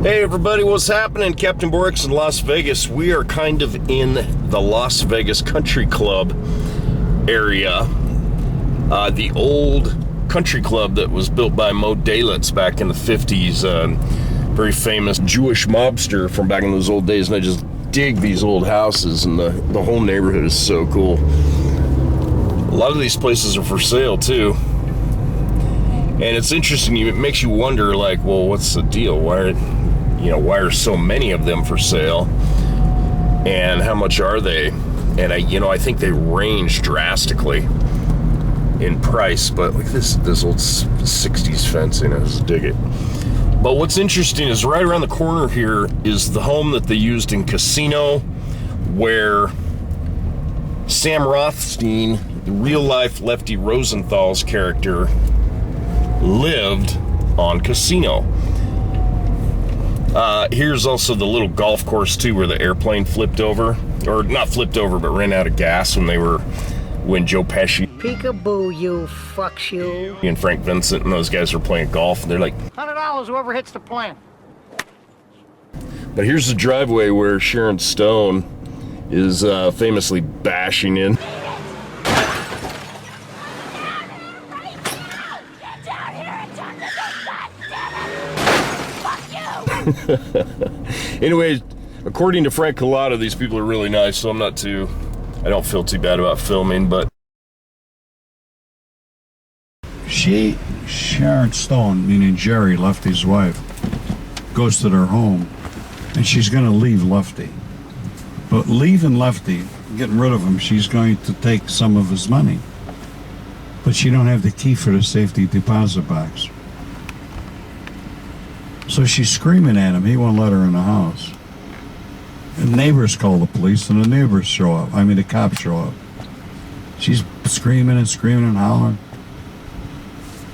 Hey everybody, what's happening? Captain Borix in Las Vegas. We are kind of in the Las Vegas Country Club area. The old country club that was built by Mo Dalitz back in the 50s. Very famous Jewish mobster from back in those old days. And I just dig these old houses, and the whole neighborhood is so cool. A lot of these places are for sale too. And it's interesting, it makes you wonder, like, well, what's the deal? Why are so many of them for sale? And how much are they? And I think they range drastically in price, but look at this old 60s fencing. I just dig it. But what's interesting is right around the corner here is the home that they used in Casino, where Sam Rothstein, the real-life Lefty Rosenthal's character, lived on Casino. Here's also the little golf course too, where the airplane flipped over, or not flipped over, but ran out of gas when Joe Pesci, peekaboo, you fucks you, and Frank Vincent and those guys were playing golf. And they're like, $100 whoever hits the plant. But here's the driveway where Sharon Stone is famously bashing in. Anyways, according to Frank Cullotta, these people are really nice, so I don't feel too bad about filming, but Sharon Stone, meaning Jerry, Lefty's wife, goes to their home, and she's going to leave Lefty. But leaving Lefty, getting rid of him, she's going to take some of his money. But she don't have the key for the safety deposit box. So she's screaming at him. He won't let her in the house. And neighbors call the police, and the cops show up. She's screaming and hollering.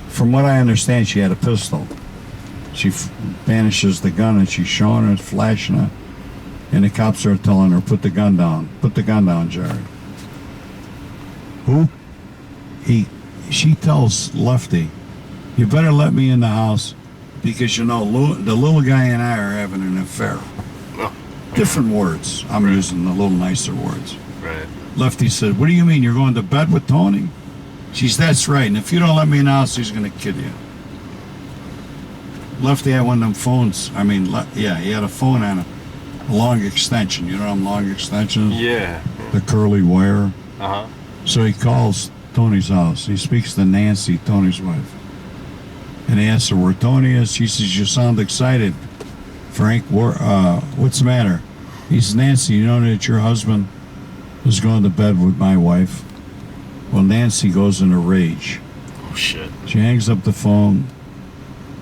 From what I understand, she had a pistol. She vanishes the gun, and she's showing her, flashing it. And the cops are telling her, put the gun down. Put the gun down, Jerry. Who? She tells Lefty, you better let me in the house, because the little guy and I are having an affair. Oh. Different words. I'm using the little nicer words. Right. Lefty said, what do you mean, you're going to bed with Tony? She's, that's right, and if you don't let me in the house, he's going to kill you. Lefty had one of them phones. He had a phone on a long extension. You know them long extensions? Yeah. The curly wire. Uh-huh. So he calls Tony's house. He speaks to Nancy, Tony's wife. And he asks her where Tony is. She says, you sound excited, Frank. What's the matter? He says, Nancy, you know that your husband was going to bed with my wife? Well, Nancy goes in a rage. Oh, shit. She hangs up the phone,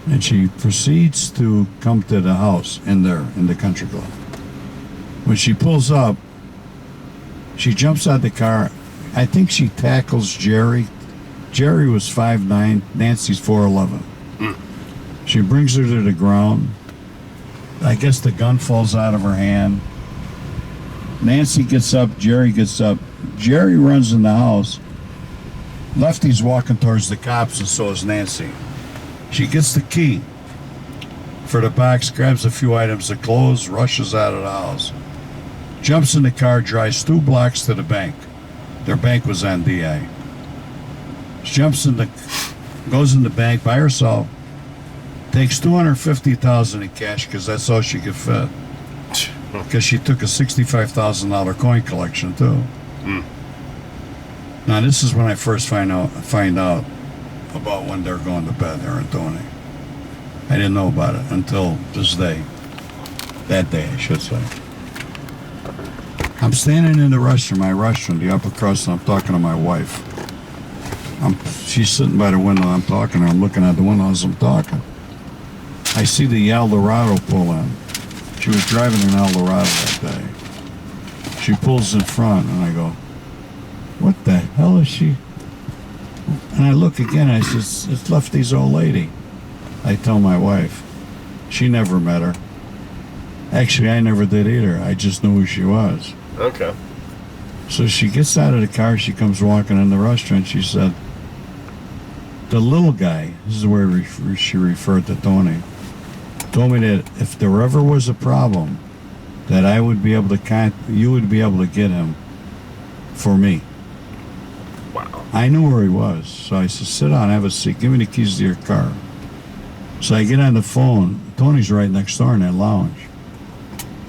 and she proceeds to come to the house in the country club. When she pulls up, she jumps out the car. I think she tackles Jerry. Jerry was 5'9", Nancy's 4'11". She brings her to the ground. I guess the gun falls out of her hand. Nancy gets up, Jerry gets up. Jerry runs in the house. Lefty's walking towards the cops, and so is Nancy. She gets the key for the box, grabs a few items of clothes, rushes out of the house. Jumps in the car, drives 2 blocks to the bank. Their bank was on DA. She goes in the bank by herself, takes $250,000 in cash, because that's all she could fit. Because she took a $65,000 coin collection too. Now this is when I first find out about when they're going to bed, her and Tony. I didn't know about it until this day. That day, I should say. I'm standing in the restroom, the upper crust, and I'm talking to my wife. She's sitting by the window, I'm talking to her, I'm looking out the window as I'm talking. I see the Eldorado pull in. She was driving an Eldorado that day. She pulls in front, and I go, what the hell is she? And I look again, I says, it's Lefty's old lady. I tell my wife. She never met her. Actually, I never did either. I just knew who she was. Okay. So she gets out of the car, she comes walking in the restaurant, she said, the little guy, this is where she referred to Tony, told me that if there ever was a problem, that I would be able to you would be able to get him for me. Wow. I knew where he was, so I said, sit down, have a seat, give me the keys to your car. So I get on the phone. Tony's right next door in that lounge.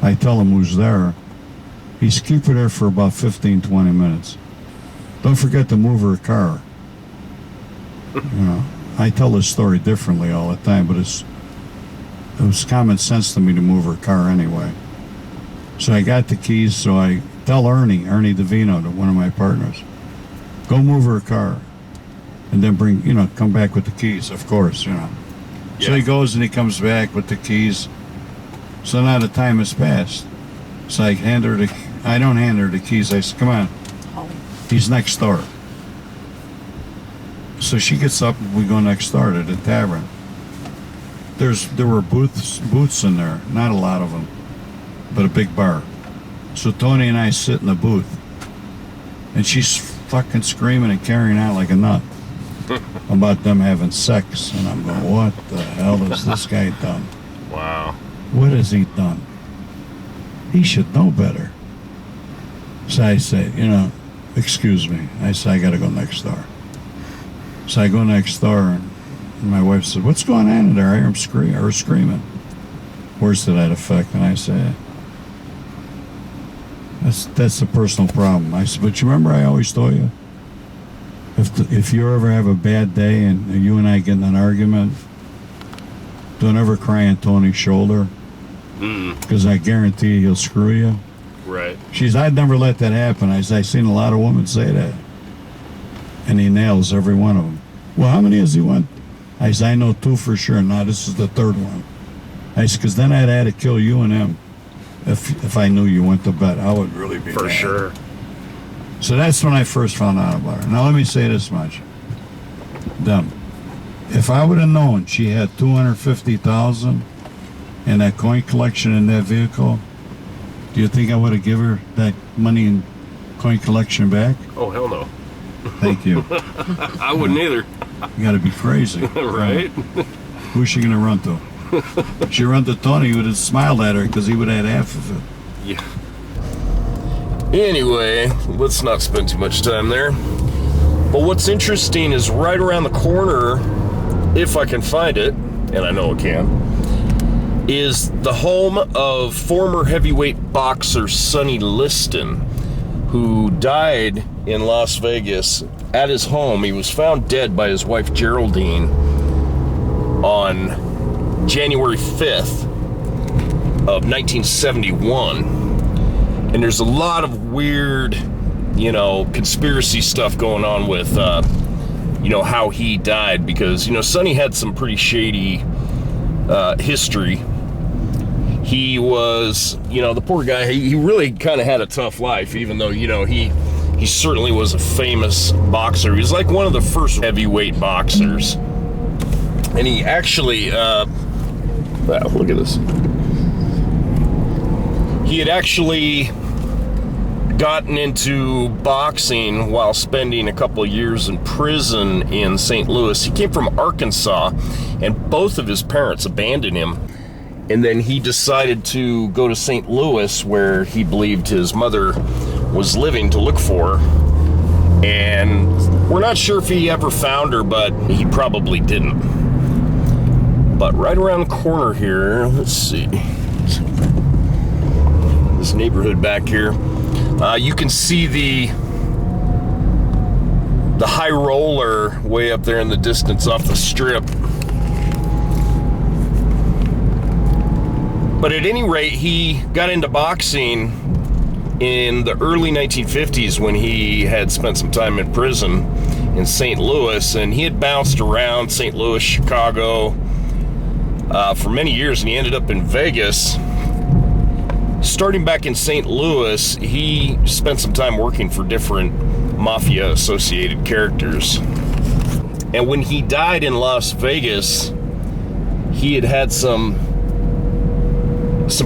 I tell him who's there. He's keeping her for about 15, 20 minutes. Don't forget to move her car. You know, I tell this story differently all the time, but it was common sense to me to move her car anyway. So I got the keys, so I tell Ernie Davino, one of my partners, go move her car. And then come back with the keys, of course, Yeah. So he goes and he comes back with the keys. So now the time has passed. So I don't hand her the keys. I said, come on. He's next door. So she gets up and we go next door to the tavern. There were booths in there, not a lot of them, but a big bar. So Tony and I sit in the booth, and she's fucking screaming and carrying out like a nut about them having sex. And I'm going, what the hell has this guy done? Wow. What has he done? He should know better. So I say, excuse me. I say, I got to go next door. So I go next door, and my wife said, what's going on in there? I hear him screaming. Words to that effect. And I say, that's a personal problem. I said, but you remember I always told you, if you ever have a bad day and you and I get in an argument, don't ever cry on Tony's shoulder, because I guarantee he'll screw you. Right. I'd never let that happen. I've seen a lot of women say that. And he nails every one of them. Well, how many has he won? I know 2 for sure. Now this is the 3rd one. Because then I'd had to kill you and him if I knew you went to bed. I would really be For mad. sure. So that's when I first found out about her. Now let me say this much. If I would have known she had $250,000 in that coin collection in that vehicle, do you think I would have given her that money and coin collection back? Oh, hell no. Thank you. I wouldn't either. You got to be crazy. Right? Who's she going to run to? She run to Tony, he would have smiled at her because he would have had half of it. Yeah. Anyway, let's not spend too much time there. But what's interesting is right around the corner, if I can find it, and I know I can, is the home of former heavyweight boxer Sonny Liston, who died in Las Vegas at his home. He was found dead by his wife Geraldine on January 5th of 1971. And there's a lot of weird, conspiracy stuff going on with, how he died, because, Sonny had some pretty shady history. He was, the poor guy, he really kind of had a tough life, even though, he certainly was a famous boxer. He was like one of the first heavyweight boxers. And he actually, wow, look at this. He had actually gotten into boxing while spending a couple of years in prison in St. Louis. He came from Arkansas, and both of his parents abandoned him. And then he decided to go to St. Louis, where he believed his mother was living, to look for her. And we're not sure if he ever found her, but he probably didn't. But right around the corner here, let's see. This neighborhood back here, you can see the high roller way up there in the distance off the strip. But at any rate, he got into boxing in the early 1950s when he had spent some time in prison in St. Louis, and he had bounced around St. Louis, Chicago for many years, and he ended up in Vegas. Starting back in St. Louis, he spent some time working for different mafia-associated characters. And when he died in Las Vegas, he had some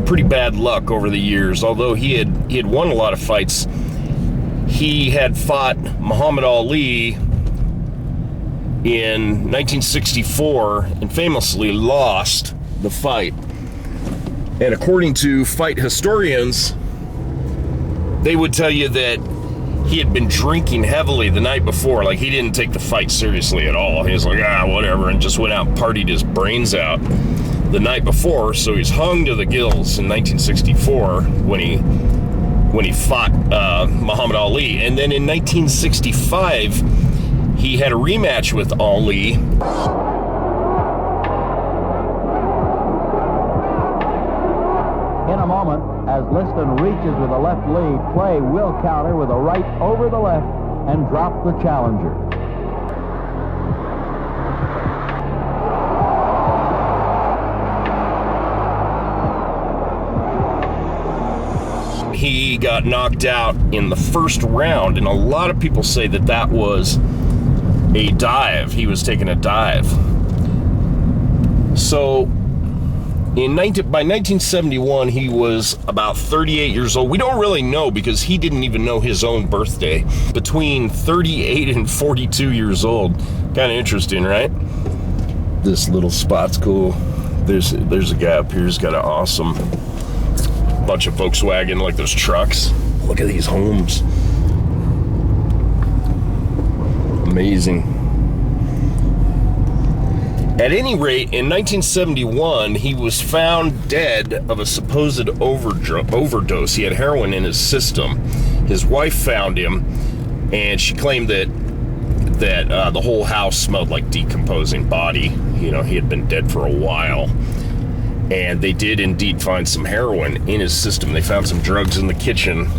pretty bad luck over the years. Although he had won a lot of fights, he had fought Muhammad Ali in 1964 and famously lost the fight. And according to fight historians, they would tell you that he had been drinking heavily the night before. Like, he didn't take the fight seriously at all. He was like, whatever, and just went out and partied his brains out the night before. So he's hung to the gills in 1964 when he fought Muhammad Ali. And then in 1965, he had a rematch with Ali. In a moment, as Liston reaches with a left lead, Clay will counter with a right over the left and drop the challenger. He got knocked out in the first round, and a lot of people say that that was a dive. He was taking a dive. So by 1971, he was about 38 years old. We don't really know because he didn't even know his own birthday. Between 38 and 42 years old. Kind of interesting, right? This little spot's cool. There's a guy up here who's got an awesome bunch of Volkswagen, like those trucks. Look at these homes. Amazing. At any rate, in 1971, he was found dead of a supposed overdose. He had heroin in his system. His wife found him, and she claimed that the whole house smelled like decomposing body. You know, he had been dead for a while. And they did indeed find some heroin in his system. They found some drugs in the kitchen.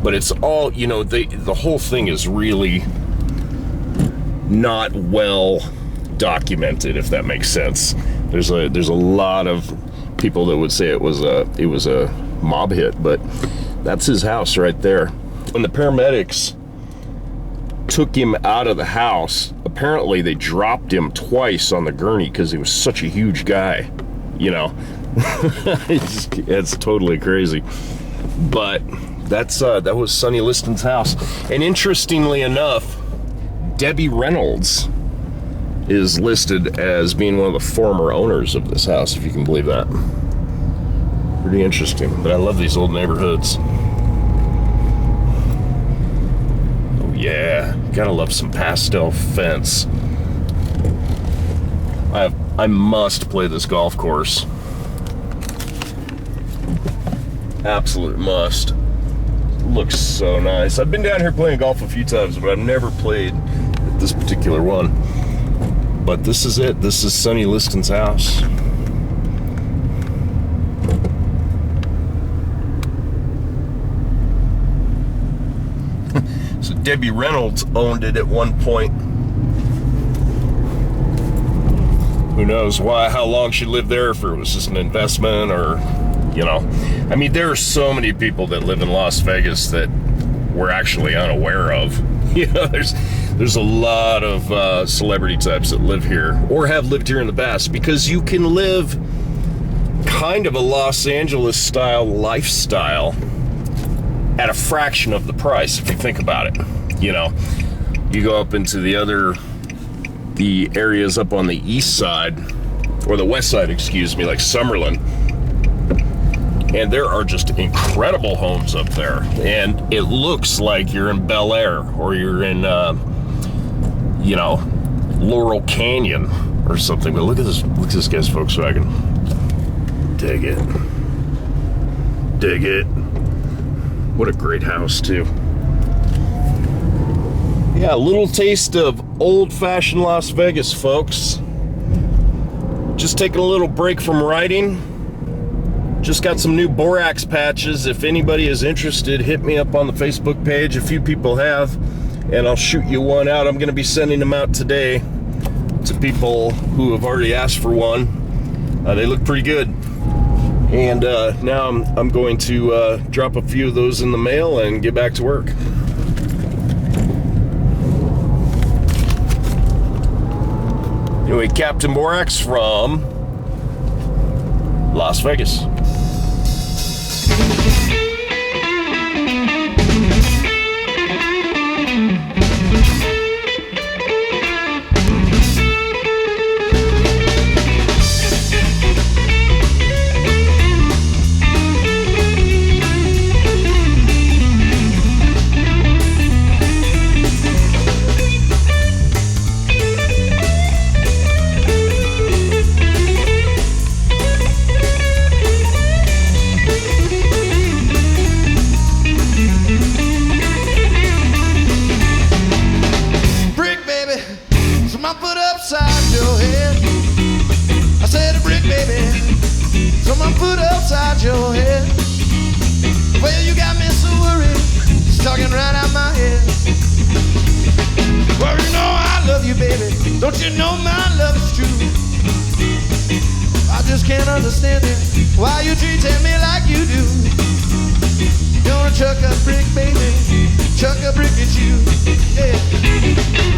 But it's all, you know, the whole thing is really not well documented, if that makes sense. There's a lot of people that would say it was a mob hit, but that's his house right there. When the paramedics took him out of the house, apparently they dropped him twice on the gurney because he was such a huge guy, you know. It's totally crazy. But that was Sonny Liston's house. And interestingly enough, Debbie Reynolds is listed as being one of the former owners of this house, if you can believe that. Pretty interesting. But I love these old neighborhoods. Oh yeah, gotta love some pastel fence. I must play this golf course. Absolute must. Looks so nice. I've been down here playing golf a few times, but I've never played at this particular one. But this is it. This is Sonny Liston's house. So Debbie Reynolds owned it at one point. Who knows how long she lived there, if it was just an investment or, you know. I mean, there are so many people that live in Las Vegas that we're actually unaware of. You know, there's a lot of celebrity types that live here or have lived here in the past, because you can live kind of a Los Angeles style lifestyle at a fraction of the price, if you think about it. You know, you go up into the areas up on the east side, or the west side, excuse me, like Summerlin, and there are just incredible homes up there, and it looks like you're in Bel Air or you're in you know, Laurel Canyon or something. But look at this guy's Volkswagen. Dig it. What a great house too. Yeah, a little taste of old-fashioned Las Vegas, folks. Just taking a little break from riding. Just got some new borax patches. If anybody is interested, hit me up on the Facebook page. A few people have, and I'll shoot you one out. I'm going to be sending them out today to people who have already asked for one. They look pretty good. And now I'm going to drop a few of those in the mail and get back to work. Anyway, Captain Borax from Las Vegas. good upside your head. Well, you got me so worried, it's talking right out my head. Well, you know I love you, baby. Don't you know my love is true? I just can't understand it, why you treating me like you do. You wanna chuck a brick, baby? Chuck a brick at you, yeah.